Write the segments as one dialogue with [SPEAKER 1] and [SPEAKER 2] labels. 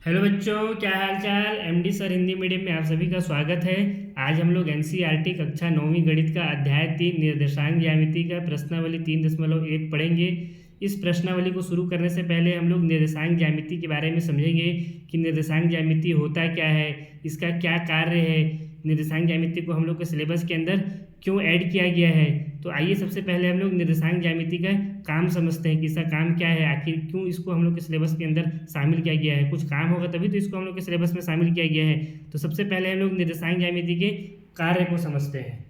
[SPEAKER 1] Hello बच्चों, क्या हाल चाल। एमडी सर हिंदी मीडियम में आप सभी का स्वागत है। आज हम लोग एनसीईआरटी कक्षा 9वीं गणित का अध्याय 3 निर्देशांक ज्यामिति का प्रश्नावली 3.1 पढ़ेंगे। इस प्रश्नावली को शुरू करने से पहले हम लोग निर्देशांक ज्यामिति के बारे में समझेंगे कि निर्देशांक ज्यामिति होता क्या है, इसका क्या कार्य है, निर्देशांक ज्यामिति को हम लोग के सिलेबस के अंदर क्यों ऐड किया गया है। तो आइए सबसे पहले हम लोग निर्देशांक ज्यामिति का काम समझते हैं कि इसका काम क्या है, आखिर क्यों इसको हम लोग के सिलेबस के अंदर शामिल किया गया है। कुछ काम होगा तभी तो इसको हम लोग के सिलेबस में शामिल किया गया है। तो सबसे पहले हम लोग निर्देशांक ज्यामिति के कार्य को समझते हैं।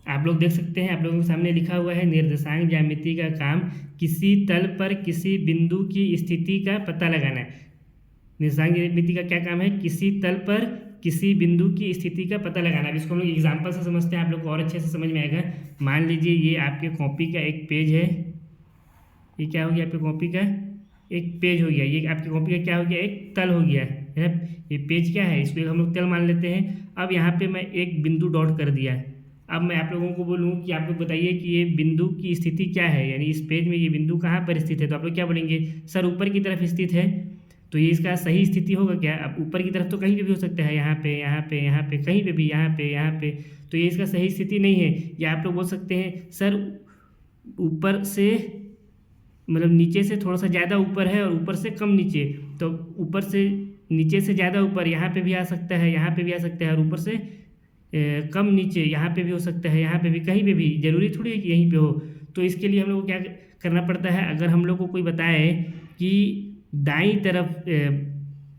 [SPEAKER 1] आप लोग देख सकते हैं, आप लोगों के सामने लिखा हुआ है निर्देशांक ज्यामिति का काम किसी तल पर किसी बिंदु की स्थिति का पता लगाना है। निर्देशांक ज्यामिति का क्या काम है? किसी तल पर किसी बिंदु की स्थिति का पता लगाना। अब इसको हम लोग एग्जाम्पल से समझते हैं, आप लोग को और अच्छे से समझ में आएगा। मान लीजिए ये आपके कॉपी का एक पेज है। ये क्या हो गया? आपकी कॉपी का एक पेज हो गया। ये आपकी कॉपी का क्या हो गया? एक तल हो गया है। ये पेज क्या है? इसको हम लोग तल मान लेते हैं। अब यहाँ पे मैं एक बिंदु डॉट कर दिया है। अब मैं आप लोगों को बोलूँ कि आप लोग बताइए कि ये बिंदु की स्थिति क्या है, यानी इस पेज में ये बिंदु कहाँ पर स्थित है। तो आप लोग क्या बोलेंगे? सर ऊपर की तरफ स्थित है। तो ये इसका सही स्थिति होगा क्या? अब ऊपर की तरफ तो कहीं पे भी हो सकता है, यहाँ पे, यहाँ पे, यहाँ पे, कहीं पे भी, यहाँ पे, यहाँ पे। तो ये इसका सही स्थिति नहीं है। या आप लोग बोल सकते हैं सर ऊपर से मतलब नीचे से थोड़ा सा ज़्यादा ऊपर है और ऊपर से कम नीचे। तो ऊपर से नीचे से ज़्यादा ऊपर यहाँ पे भी आ सकता है, यहाँ पे भी आ सकता है, और ऊपर से कम नीचे यहाँ पे भी हो सकता है, यहाँ पे भी, कहीं पे भी। जरूरी थोड़ी है कि यहीं पे हो। तो इसके लिए हम लोग को क्या करना पड़ता है? अगर हम लोग को कोई बताए कि दाईं तरफ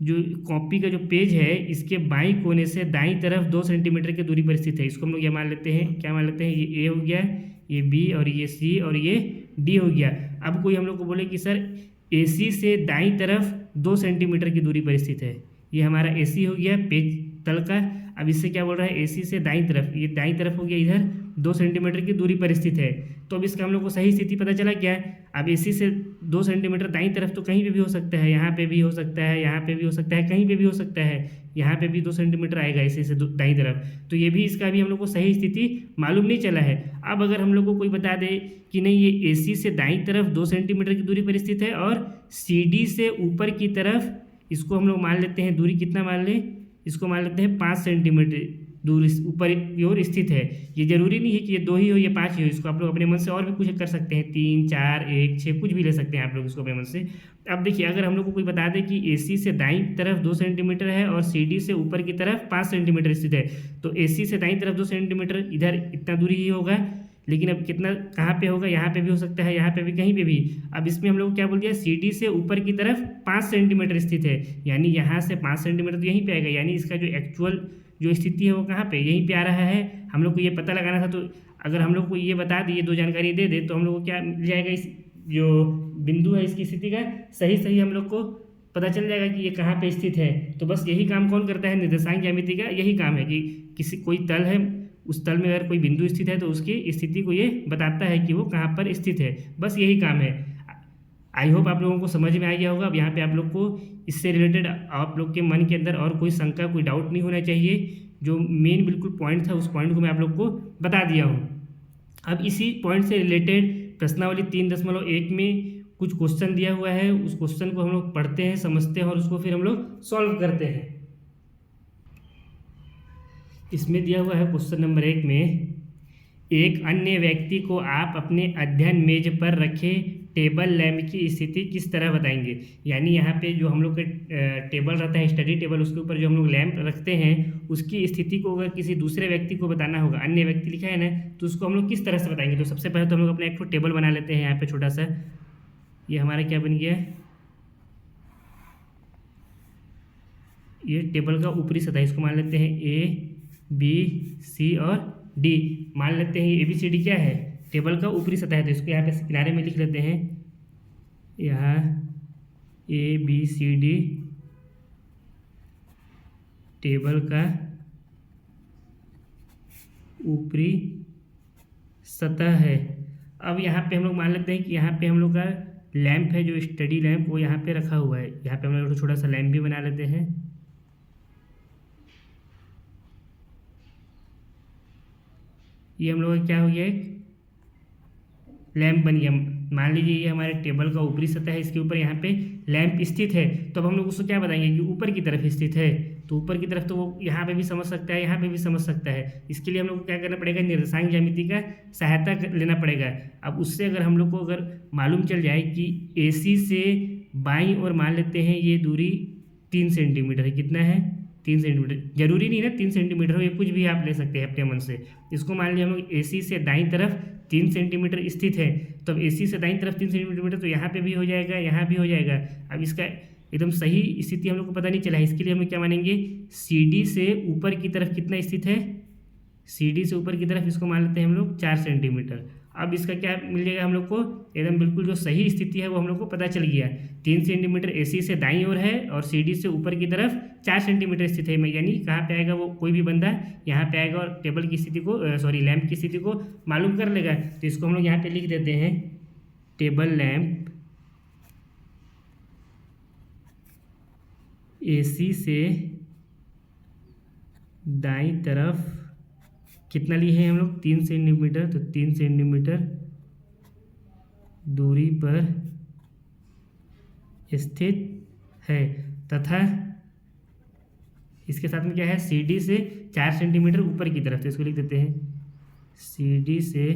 [SPEAKER 1] जो कॉपी का जो पेज है इसके बाईं कोने से दाईं तरफ 2 सेंटीमीटर की दूरी पर स्थित है। इसको हम लोग ये मान लेते हैं, क्या मान लेते हैं? ये ए हो गया, ये बी, और ये सी, और ये डी हो गया। अब कोई हम लोग को बोले कि सर ए सी से दाईं तरफ 2 सेंटीमीटर की दूरी पर स्थित है। ये हमारा ए सी हो गया पेज तल का। अब इससे क्या बोल रहा है? ए सी से दाईं तरफ, ये दाईं तरफ हो गया, इधर 2 सेंटीमीटर की दूरी पर स्थित है। तो अब इसका हम लोग को सही स्थिति पता चला क्या है? अब ए सी से 2 सेंटीमीटर दाईं तरफ तो कहीं पे भी हो सकता है, यहाँ पे भी हो सकता है, यहाँ पे भी हो सकता है, कहीं पे भी हो सकता है। यहाँ पे भी 2 सेंटीमीटर आएगा ए सी से दाईं तरफ। तो ये भी, इसका भी हम लोग को सही स्थिति मालूम नहीं चला है। अब अगर हम लोग को कोई बता दे कि नहीं ये ए सी से दाईं तरफ 2 सेंटीमीटर की दूरी पर स्थित है और सी डी से ऊपर की तरफ, इसको हम लोग मान लेते हैं दूरी कितना मान लें? इसको मान लेते हैं 5 सेंटीमीटर दूर ऊपर की ओर स्थित है। ये जरूरी नहीं है कि ये 2 ही हो या 5 ही हो। इसको आप लोग अपने मन से और भी कुछ कर सकते हैं, 3, 4, 1, 6, कुछ भी ले सकते हैं आप लोग इसको अपने मन से। अब देखिए, अगर हम लोग को कोई बता दे कि ए सी से दाईं तरफ 2 सेंटीमीटर है और सी डी से ऊपर की तरफ 5 सेंटीमीटर स्थित है, तो ए सी से दाईं तरफ 2 सेंटीमीटर, इधर इतना दूरी ही होगा। लेकिन अब कितना कहाँ पे होगा? यहाँ पे भी हो सकता है, यहाँ पे भी, कहीं पे भी। अब इसमें हम लोग को क्या बोल दिया? सी डी से ऊपर की तरफ 5 सेंटीमीटर स्थित है, यानी यहाँ से 5 सेंटीमीटर तो यहीं पे आएगा। यानी इसका जो एक्चुअल जो स्थिति है वो कहाँ पे? यहीं पे आ रहा है। हम लोग को ये पता लगाना था। तो अगर हम लोग को ये बता दे, ये 2 जानकारी दे दे, तो हम लोग को क्या मिल जाएगा? इस जो बिंदु है इसकी स्थिति का सही सही हम लोग को पता चल जाएगा कि ये कहाँ पे स्थित है। तो बस यही काम कौन करता है? निर्देशांक ज्यामिति का यही काम है कि किसी कोई तल है, उस तल में अगर कोई बिंदु स्थित है तो उसकी स्थिति को ये बताता है कि वो कहाँ पर स्थित है। बस यही काम है। आई होप आप लोगों को समझ में आ गया होगा। अब यहाँ पे आप लोग को इससे रिलेटेड आप लोग के मन के अंदर और कोई शंका, कोई डाउट नहीं होना चाहिए। जो मेन बिल्कुल पॉइंट था उस पॉइंट को मैं आप लोग को बता दिया हूँ। अब इसी पॉइंट से रिलेटेड प्रश्नावली 3.1 में कुछ क्वेश्चन दिया हुआ है। उस क्वेश्चन को हम लोग पढ़ते हैं, समझते हैं और उसको फिर हम लोग सॉल्व करते हैं। इसमें दिया हुआ है क्वेश्चन नंबर 1 में, एक अन्य व्यक्ति को आप अपने अध्ययन मेज पर रखे टेबल लैंप की स्थिति किस तरह बताएंगे। यानी यहाँ पे जो हम लोग के टेबल रहता है, स्टडी टेबल, उसके ऊपर जो हम लोग लैंप रखते हैं उसकी स्थिति को अगर किसी दूसरे व्यक्ति को बताना होगा, अन्य व्यक्ति लिखा है ना, तो उसको हम लोग किस तरह से बताएंगे। तो सबसे पहले तो हम लोग अपना एक तो टेबल बना लेते हैं। यहाँ पे छोटा सा ये हमारा क्या बन गया? ये टेबल का ऊपरी सतह, इसको मान लेते हैं ए, बी, सी और डी। मान लेते हैं ए बी सी डी क्या है? टेबल का ऊपरी सतह है। तो इसको यहाँ पे किनारे में लिख लेते हैं, यहाँ A B C D table का ऊपरी सतह है। अब यहाँ पे हम लोग मान लेते हैं कि यहाँ पे हम लोग का लैंप है, जो स्टडी लैंप, वो यहाँ पे रखा हुआ है। यहाँ पे हम लोग छोटा सा लैंप भी बना लेते हैं। ये हम लोग का क्या हो गया? एक लैंप बन गया। मान लीजिए ये हमारे टेबल का ऊपरी सतह है, इसके ऊपर यहाँ पे लैंप स्थित है, तो अब हम लोग उसको क्या बताएंगे कि ऊपर की तरफ स्थित है। तो ऊपर की तरफ तो वो यहाँ पे भी समझ सकता है, यहाँ पे भी समझ सकता है। इसके लिए हम लोग को क्या करना पड़ेगा, निर्देशांक ज्यामिति का सहायता लेना पड़ेगा। अब उससे अगर हम लोग को अगर मालूम चल जाए कि AC से बाईं ओर मान लेते हैं ये दूरी 3 सेंटीमीटर है, कितना है 3 सेंटीमीटर, जरूरी नहीं ना 3 सेंटीमीटर हो, ये कुछ भी आप ले सकते हैं अपने मन से। इसको मान लिया हम लोग AC से दाईं तरफ 3 सेंटीमीटर स्थित है, तो अब AC से दाईं तरफ 3 सेंटीमीटर तो यहाँ पे भी हो जाएगा, यहाँ भी हो जाएगा। अब इसका एकदम सही स्थिति हम लोग को पता नहीं चला है, इसके लिए हम लोग क्या मानेंगे, CD से ऊपर की तरफ कितना स्थित है, CD से ऊपर की तरफ इसको मान लेते हैं हम लोग 4 सेंटीमीटर। अब इसका क्या मिल जाएगा हम लोग को, एकदम बिल्कुल जो सही स्थिति है वो हम लोग को पता चल गया। 3 सेंटीमीटर AC से दाईं ओर है और CD से ऊपर की तरफ 4 सेंटीमीटर स्थित है, यानी कहाँ पे आएगा वो, कोई भी बंदा यहाँ पे आएगा और टेबल की स्थिति को लैंप की स्थिति को मालूम कर लेगा। तो इसको हम लोग यहाँ पे लिख देते हैं, टेबल लैंप AC से दाईं तरफ कितना लिए हैं हम लोग, 3 सेंटीमीटर, तो 3 सेंटीमीटर दूरी पर स्थित है, तथा इसके साथ में क्या है, CD से 4 सेंटीमीटर ऊपर की तरफ, तो इसको लिख देते हैं CD से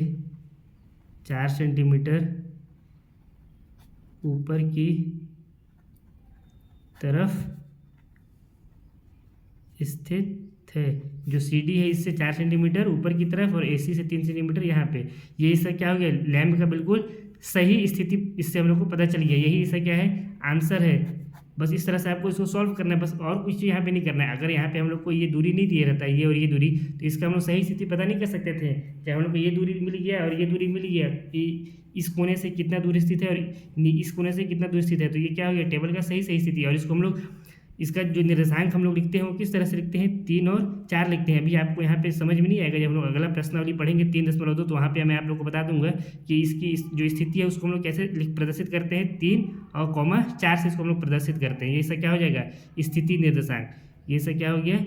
[SPEAKER 1] 4 सेंटीमीटर ऊपर की तरफ स्थित है। जो CD है इससे 4 सेंटीमीटर ऊपर की तरफ और AC से 3 सेंटीमीटर यहाँ पे, ये इसका क्या हो गया, लैंप का बिल्कुल सही स्थिति इससे हम लोग को पता चल गया। यही इसका क्या है, आंसर है। बस इस तरह से आपको इसको सॉल्व करना है, बस और कुछ यहाँ पे नहीं करना है। अगर यहाँ पे हम लोग को ये दूरी नहीं दिया रहता, ये और ये दूरी, तो इसका हम लोग सही स्थिति पता नहीं कर सकते थे। चाहे हम लोग को ये दूरी मिल गया और ये दूरी मिल गया कि इस कोने से कितना दूर स्थित है और इस कोने से कितना दूर स्थित है, तो ये क्या हो गया, टेबल का सही स्थिति है। और इसको हम लोग, इसका जो निर्देशांक हम लोग लिखते हैं वो किस तरह से लिखते हैं, 3 और 4 लिखते हैं। अभी आपको यहाँ पे समझ में नहीं आएगा, जब हम लोग अगला प्रश्नावली पढ़ेंगे 3.2, तो वहाँ पे मैं आप लोग को बता दूंगा कि इसकी जो स्थिति है उसको हम लोग कैसे प्रदर्शित करते हैं, 3 और 4 से इसको हम लोग प्रदर्शित करते हैं। ये इसका क्या हो जाएगा, स्थिति निर्देशांक। ये इसका क्या हो गया,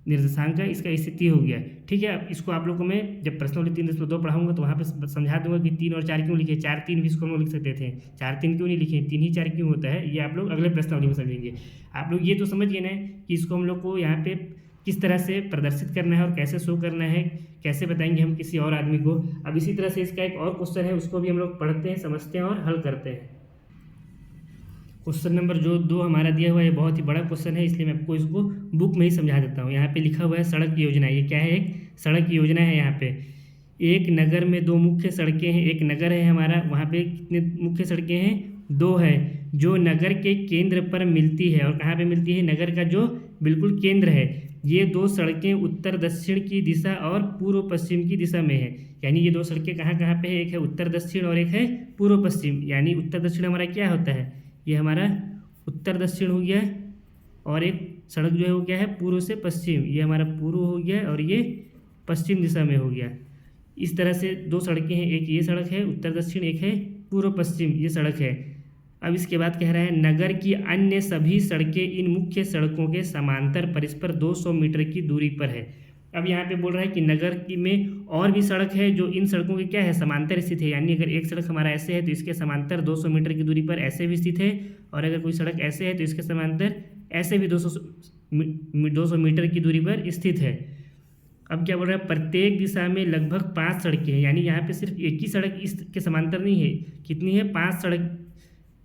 [SPEAKER 1] निर्देशांक का इसका स्थिति हो गया। ठीक है, अब इसको आप लोग को मैं जब प्रश्नावली 3.2 पढ़ाऊंगा तो वहाँ पे समझा दूंगा कि 3 और 4 क्यों लिखे, 4 3 भी इसको हम लोग लिख सकते थे, 4 3 क्यों नहीं लिखे, 3 ही 4 क्यों होता है, ये आप लोग अगले प्रश्नावली में समझेंगे। आप लोग ये तो समझ गए ना कि इसको हम लोग को यहाँ पे किस तरह से प्रदर्शित करना है और कैसे शो करना है, कैसे बताएंगे हम किसी और आदमी को। अब इसी तरह से इसका एक और क्वेश्चन है, उसको भी हम लोग पढ़ते हैं, समझते हैं और हल करते हैं। क्वेश्चन नंबर जो 2 हमारा दिया हुआ है, ये बहुत ही बड़ा क्वेश्चन है, इसलिए मैं आपको इसको बुक में ही समझा देता हूँ। यहाँ पे लिखा हुआ है सड़क की योजना। ये क्या है, एक सड़क की योजना है। यहाँ पे एक नगर में 2 मुख्य सड़कें हैं। एक नगर है हमारा, वहाँ पे कितने मुख्य सड़कें हैं, 2 है, जो नगर के केंद्र पर मिलती है। और कहाँ पे मिलती है, नगर का जो बिल्कुल केंद्र है। ये 2 सड़कें उत्तर दक्षिण की दिशा और पूर्व पश्चिम की दिशा में है। यानी ये 2 सड़कें कहाँ कहाँ पे है, एक है उत्तर दक्षिण और एक है पूर्व पश्चिम। यानी उत्तर दक्षिण हमारा क्या होता है, ये हमारा उत्तर दक्षिण हो गया, और एक सड़क जो है वो क्या है, पूर्व से पश्चिम, ये हमारा पूर्व हो गया और ये पश्चिम दिशा में हो गया। इस तरह से 2 सड़कें हैं, एक ये सड़क है उत्तर दक्षिण, एक है पूर्व पश्चिम, ये सड़क है। अब इसके बाद कह रहा है नगर की अन्य सभी सड़कें इन मुख्य सड़कों के समांतर परस्पर 200 मीटर की दूरी पर है। अब यहाँ पे बोल रहा है कि नगर की में और भी सड़क है जो इन सड़कों के क्या है, समांतर स्थित है। यानी अगर एक सड़क हमारा ऐसे है तो इसके समांतर 200 मीटर की दूरी पर ऐसे भी स्थित है, और अगर कोई सड़क ऐसे है तो इसके समांतर ऐसे भी 200 मीटर की दूरी पर स्थित है। अब क्या बोल रहा है, प्रत्येक दिशा में लगभग 5 सड़कें हैं। यानी यहाँ पे सिर्फ एक ही सड़क इसके समांतर नहीं है, कितनी है, 5 सड़क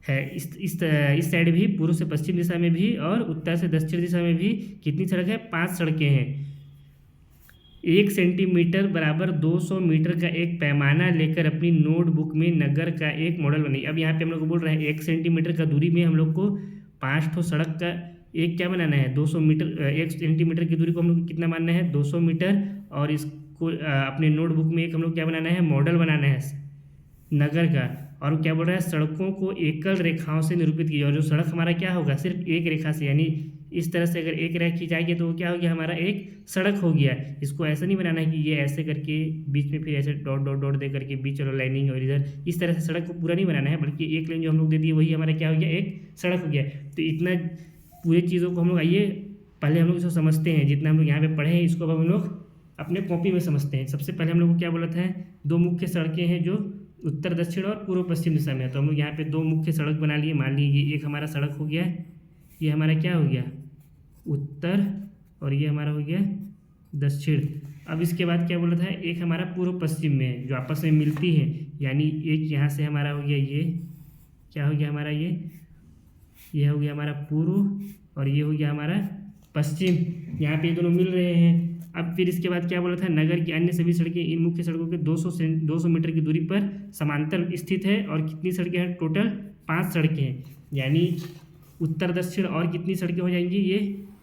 [SPEAKER 1] है। इस साइड भी, पूर्व से पश्चिम दिशा में भी और उत्तर से दक्षिण दिशा में भी कितनी सड़क है, 5 सड़कें हैं। 1 सेंटीमीटर बराबर 200 मीटर का एक पैमाना लेकर अपनी नोटबुक में नगर का एक मॉडल बनाइए। अब यहाँ पे हम लोग को बोल रहा है 1 सेंटीमीटर का दूरी में हम लोग को 5 ठो सड़क का एक क्या बनाना है, 200 मीटर, 1 सेंटीमीटर की दूरी को हम लोग कितना मानना है, 200 मीटर। और इसको अपने नोटबुक में एक हम लोग क्या बनाना है, मॉडल बनाना है नगर का। और क्या बोल रहा है, सड़कों को एकल रेखाओं से निरूपित कीजिए। और जो सड़क हमारा क्या होगा, सिर्फ एक रेखा से, यानी इस तरह से अगर एक रेखा खींचाएंगे तो क्या हो गया, हमारा एक सड़क हो गया। इसको ऐसा नहीं बनाना है कि ये ऐसे करके बीच में फिर ऐसे डॉट डॉट डॉट दे करके बीच वाला लाइनिंग और इधर, इस तरह से सड़क को पूरा नहीं बनाना है, बल्कि एक लाइन जो हम लोग दे दिए वही हमारा क्या हो गया, एक सड़क हो गया। तो इतना पूरी चीज़ों को हम लोग आइए पहले हम लोग इसको समझते हैं, जितना हम लोग यहाँ पे पढ़े हैं इसको अब हम लोग अपने कॉपी में समझते हैं। सबसे पहले हम लोग को क्या बोला था, 2 मुख्य सड़कें हैं जो उत्तर दक्षिण और पूर्व पश्चिम दिशा में है। तो हम लोग यहाँ पे दो मुख्य सड़क बना लिए। मान लीजिए ये एक हमारा सड़क हो गया, ये हमारा क्या हो गया उत्तर, और ये हमारा हो गया दक्षिण। अब इसके बाद क्या बोला था, एक हमारा पूर्व पश्चिम में है जो आपस में मिलती है, यानी एक यहाँ से हमारा हो गया, ये क्या हो गया हमारा, ये हो गया हमारा पूर्व और ये हो गया हमारा पश्चिम। यहाँ पे ये दोनों मिल रहे हैं। अब फिर इसके बाद क्या बोला था, नगर की अन्य सभी सड़कें इन मुख्य सड़कों के 200 मीटर की दूरी पर समांतर स्थित है। और कितनी सड़कें हैं, टोटल 5 सड़कें हैं। यानी उत्तर दक्षिण और कितनी सड़कें हो जाएंगी, ये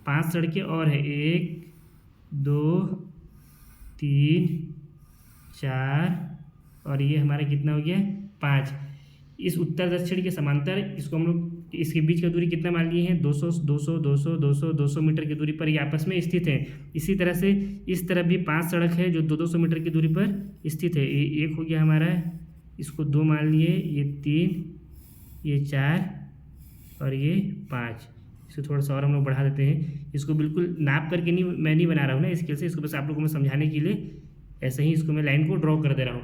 [SPEAKER 1] 5 सड़कें और है, 1 2 3 4 और ये हमारा कितना हो गया 5। इस उत्तर दक्षिण के समांतर इसको हम लोग, इसके बीच का दूरी कितना मान लिए हैं, 200 200 200 200 200 मीटर की दूरी पर ये आपस में स्थित है। इसी तरह से इस तरफ भी 5 सड़क है जो 200 मीटर की दूरी पर स्थित है। ये एक हो गया हमारा, इसको 2 मान लिए, ये 3, ये 4 और ये 5। इसको थोड़ा सा और हम लोग बढ़ा देते हैं। इसको बिल्कुल नाप करके नहीं, मैं नहीं बना रहा हूँ ना स्केल से, इसको बस आप लोगों को मैं समझाने के लिए ऐसे ही इसको मैं लाइन को ड्रॉ कर दे रहा हूँ।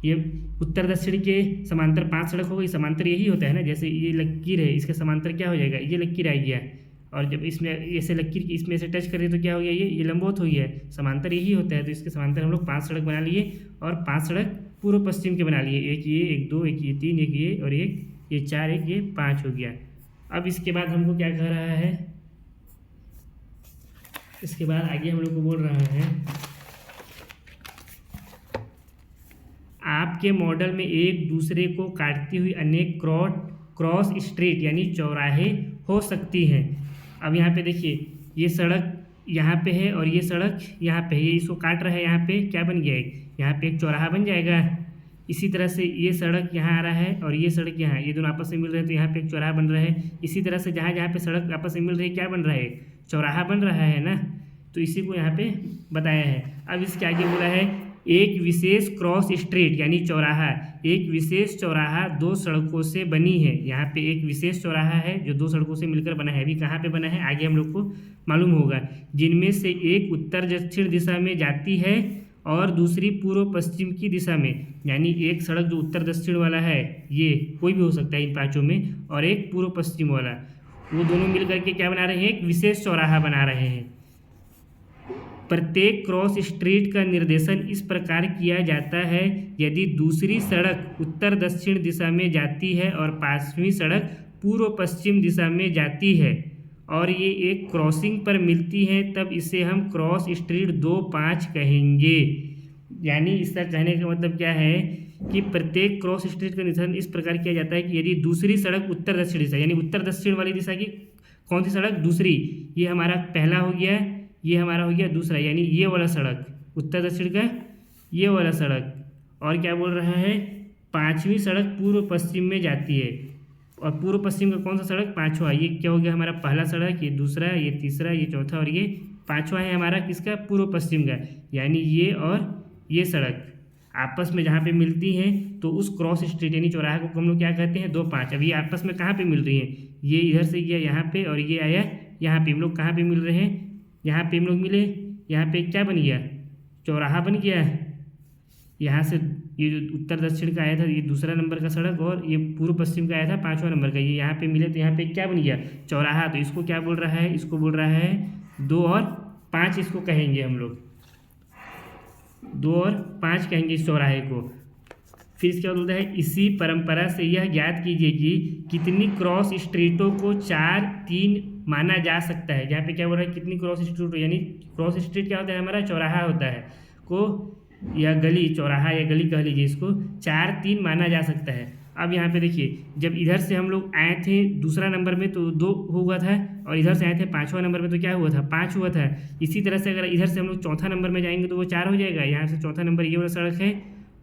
[SPEAKER 1] ये उत्तर दक्षिण के समांतर 5 सड़क हो गई। समांतर यही होता है ना, जैसे ये लकीर है, इसके समांतर क्या हो जाएगा, ये लकीर आ गया, और जब इसमें ऐसे लकीर इसमें से टच करें तो क्या हो गया, ये लंबवत हो गया। समांतर यही होता है। तो इसके समांतर हम लोग 5 सड़क बना लिए और 5 सड़क पूर्व पश्चिम के बना लिए, एक ये, एक 2, एक ये 3, एक ये और एक ये 4, एक ये 5 हो गया। अब इसके बाद हमको क्या कह रहा है, इसके बाद आगे हम लोग को बोल रहा है, आपके मॉडल में एक दूसरे को काटती हुई अनेक क्रॉस स्ट्रीट यानी चौराहे हो सकती हैं। अब यहाँ पे देखिए, ये सड़क यहाँ पे है और ये सड़क यहाँ पे है, ये इसको काट रहा है, यहाँ पे क्या बन गया, यहाँ पे एक चौराहा बन जाएगा। इसी तरह से ये सड़क यहाँ आ रहा है और ये सड़क यहाँ, ये दोनों आपस में मिल रहे हैं तो यहाँ पे एक चौराहा बन रहा है। इसी तरह से जहाँ जहाँ पे सड़क आपस में मिल रही है क्या बन रहा है, चौराहा बन रहा है ना। तो इसी को यहाँ पे बताया है। अब इसके आगे बोला है, एक विशेष क्रॉस स्ट्रीट यानी चौराहा, एक विशेष चौराहा 2 सड़कों से बनी है। यहाँ पे एक विशेष चौराहा है जो 2 सड़कों से मिलकर बना है। अभी कहाँ पे बना है आगे हम लोग को मालूम होगा। जिनमें से एक उत्तर दक्षिण दिशा में जाती है और दूसरी पूर्व पश्चिम की दिशा में। यानी एक सड़क जो उत्तर दक्षिण वाला है, ये कोई भी हो सकता है इन 5 में, और एक पूर्व पश्चिम वाला, वो दोनों मिल करके क्या बना रहे हैं, एक विशेष चौराहा बना रहे हैं। प्रत्येक क्रॉस स्ट्रीट का निर्देशन इस प्रकार किया जाता है, यदि दूसरी सड़क उत्तर दक्षिण दिशा में जाती है और 5वीं सड़क पूर्व पश्चिम दिशा में जाती है और ये एक क्रॉसिंग पर मिलती है, तब इसे हम क्रॉस स्ट्रीट 2-5 कहेंगे। यानी इसका कहने का मतलब क्या है कि प्रत्येक क्रॉस स्ट्रीट का निर्देशन इस प्रकार किया जाता है कि यदि दूसरी सड़क उत्तर दक्षिण दिशा, यानी उत्तर दक्षिण वाली दिशा की कौन सी सड़क, दूसरी, ये हमारा पहला हो गया, ये हमारा हो गया दूसरा, यानी ये वाला सड़क उत्तर दक्षिण का, ये वाला सड़क, और क्या बोल रहा है, 5वीं सड़क पूर्व पश्चिम में जाती है। और पूर्व पश्चिम का कौन सा सड़क, 5वां, ये क्या हो गया हमारा पहला सड़क, ये दूसरा, ये तीसरा, ये चौथा और ये 5वां है हमारा किसका, पूर्व पश्चिम का। यानी ये और ये सड़क आपस में जहाँ पे मिलती हैं तो उस क्रॉस स्ट्रीट यानी चौराहे को हम लोग क्या कहते हैं, 2-5। अब ये आपस में कहाँ पे मिल रही हैं, ये इधर से गया यहाँ पे और ये आया यहाँ पे, हम लोग कहाँ पे मिल रहे हैं, यहाँ पे हम लोग मिले, यहाँ पे क्या बन गया, चौराहा बन गया। यहाँ से ये जो उत्तर दक्षिण का आया था ये दूसरा नंबर का सड़क, और ये पूर्व पश्चिम का आया था 5वां नंबर का, ये यहाँ पे मिले तो यहाँ पे क्या बन गया, चौराहा। तो इसको क्या बोल रहा है, इसको बोल रहा है 2 और 5, इसको कहेंगे हम लोग 2 और 5 कहेंगे इस चौराहे को। फिर इसके बाद बोलता है, इसी परंपरा से यह ज्ञात कीजिए कि कितनी क्रॉस स्ट्रीटों को 4-3 माना जा सकता है। यहाँ पे क्या बोल रहा है, कितनी क्रॉस स्ट्रीट, यानी क्रॉस स्ट्रीट क्या होता है हमारा, चौराहा होता है को, या गली, चौराहा या गली कह लीजिए, इसको 4-3 माना जा सकता है। अब यहाँ पे देखिए, जब इधर से हम लोग आए थे दूसरा नंबर में तो 2 हुआ था, और इधर से आए थे 5वां नंबर में तो क्या हुआ था, 5 हुआ था। इसी तरह से अगर इधर से हम लोग चौथा नंबर में जाएंगे तो वो 4 हो जाएगा। यहाँ से चौथा नंबर ये वाला सड़क है,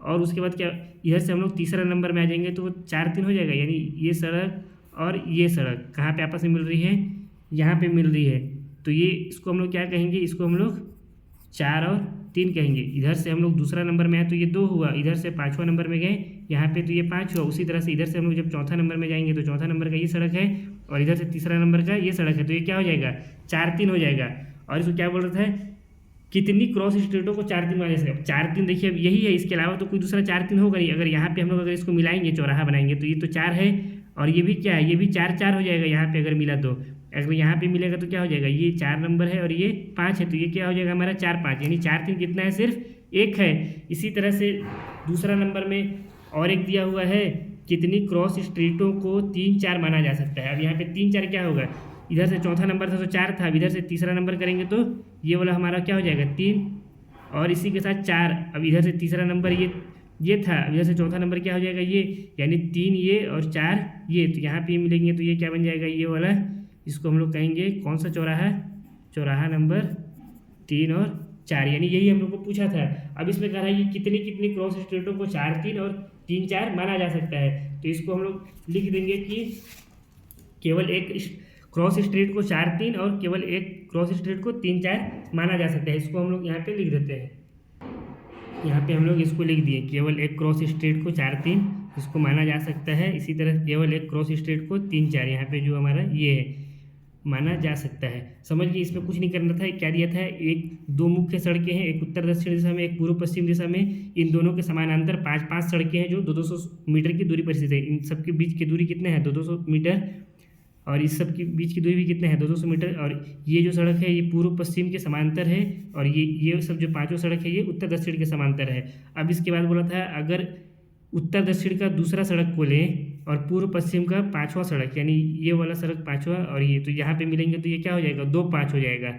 [SPEAKER 1] और उसके बाद क्या, इधर से हम लोग तीसरा नंबर में आ जाएंगे तो वो 4-3 हो जाएगा। यानी ये सड़क और ये सड़क कहाँ पे आपस में मिल रही है, यहाँ पे मिल रही है। तो ये इसको हम लोग क्या कहेंगे, इसको हम लोग 4 और 3 कहेंगे। इधर से हम लोग दूसरा नंबर में आए तो ये 2 हुआ, इधर से 5वां नंबर में गए यहाँ पे तो ये 5 हुआ। उसी तरह से इधर से हम लोग जब चौथा नंबर में जाएंगे तो चौथा नंबर का ये सड़क है, और इधर से तीसरा नंबर का ये सड़क है, तो ये क्या हो जाएगा, 4-3 हो जाएगा। और इसको क्या बोल रहा था, कितनी क्रॉस स्ट्रेटों को 4 3 माना जा सकता है। 4 3 देखिए अब यही है, इसके अलावा तो कोई दूसरा 4 3 होगा नहीं। अगर यहाँ पे हम लोग अगर इसको मिलाएंगे, चौराहा बनाएंगे, तो ये तो 4 है और ये भी क्या है, ये भी 4 4 हो जाएगा यहाँ पे अगर मिला तो। अगर यहाँ पे मिलेगा तो क्या हो जाएगा, ये 4 नंबर है और ये 5 है, तो ये क्या हो जाएगा हमारा 4 5, यानी 4 3 कितना है, सिर्फ 1 है। इसी तरह से दूसरा नंबर में और एक दिया हुआ है, कितनी क्रॉस स्ट्रीटों को 3 4 माना जा सकता है। अब यहाँ पे 3 4 क्या होगा, इधर से चौथा नंबर था तो 4 था, अब इधर से तीसरा नंबर करेंगे तो ये वाला हमारा क्या हो जाएगा 3 और इसी के साथ 4। अब इधर से तीसरा नंबर ये था, अब इधर से चौथा नंबर क्या हो जाएगा ये, यानी 3 ये और 4 ये, तो यहाँ पे मिलेंगे तो ये क्या बन जाएगा, ये वाला। इसको हम लोग कहेंगे कौन सा चौराहा, चौराहा नंबर 3 और 4, यानी यही हम लोग को पूछा था। अब इसमें कह रहा है कि कितनी कितनी क्रॉस स्ट्रेटों को 4 3 और 3 4 माना जा सकता है। तो इसको हम लोग लिख देंगे कि केवल एक क्रॉस स्ट्रेट को 4 3 और केवल एक क्रॉस स्ट्रेट को 3 4 माना जा सकता है। इसको हम लोग यहाँ पे लिख देते हैं, यहाँ पे हम लोग इसको लिख दिए, केवल एक क्रॉस स्ट्रेट को 4 3 इसको माना जा सकता है। इसी तरह केवल एक क्रॉस स्ट्रेट को 3 4 यहाँ पे जो हमारा ये है माना जा सकता है। समझ गए, इसमें कुछ नहीं करना था। क्या दिया था, एक 2 मुख्य सड़कें हैं, एक उत्तर दक्षिण दिशा में, एक पूर्व पश्चिम दिशा में। इन दोनों के समानांतर 5 5 सड़कें हैं जो 200 मीटर की दूरी पर स्थित है। इन सबके बीच की दूरी कितने हैं, 200 मीटर, और इस सब के बीच की दूरी भी कितने हैं, 200 मीटर। और ये जो सड़क है ये पूर्व पश्चिम के समांतर है, और ये सब जो पांचों सड़क है ये उत्तर दक्षिण के समांतर है। अब इसके बाद बोला था, अगर उत्तर दक्षिण का दूसरा सड़क को लें और पूर्व पश्चिम का 5वां सड़क, यानी ये वाला सड़क 5वां और ये, तो यहाँ पे मिलेंगे तो ये क्या हो जाएगा, 2 5 हो जाएगा।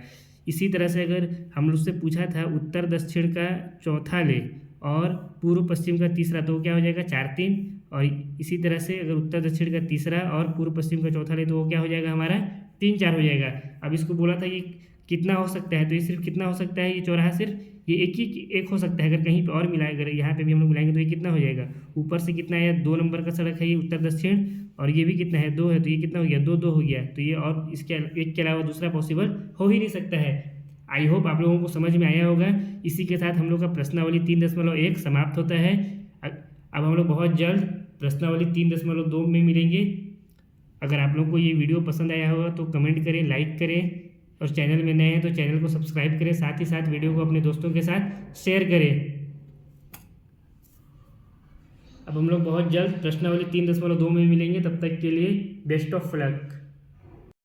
[SPEAKER 1] इसी तरह से अगर हम लोग से पूछा था उत्तर दक्षिण का चौथा ले और पूर्व पश्चिम का तीसरा, तो क्या हो जाएगा 4 3। और इसी तरह से अगर उत्तर दक्षिण का तीसरा और पूर्व पश्चिम का चौथा ले, तो वो क्या हो जाएगा हमारा 3 4 हो जाएगा। अब इसको बोला था ये कितना हो सकता है, तो ये सिर्फ कितना हो सकता है, ये चौराहा सिर्फ ये एक हो सकता है। अगर कहीं पे और मिलाए, अगर यहाँ पे भी हम लोग मिलाएंगे तो ये कितना हो जाएगा, ऊपर से कितना है 2 नंबर का सड़क है ये उत्तर दक्षिण, और ये भी कितना है 2 है, तो ये कितना हो गया 2 2 हो गया। तो ये और इसके एक के अलावा दूसरा पॉसिबल हो ही नहीं सकता है। आई होप आप लोगों को समझ में आया होगा। इसी के साथ हम लोग का प्रश्नावली 3.1 समाप्त होता है। अब हम लोग बहुत जल्द प्रश्नावली 3.2 में मिलेंगे। अगर आप लोगों को ये वीडियो पसंद आया होगा तो कमेंट करें, लाइक करें, और चैनल में नए हैं तो चैनल को सब्सक्राइब करें। साथ ही साथ वीडियो को अपने दोस्तों के साथ शेयर करें। अब हम लोग बहुत जल्द प्रश्नावली 3.2 में मिलेंगे। तब तक के लिए बेस्ट ऑफ लक।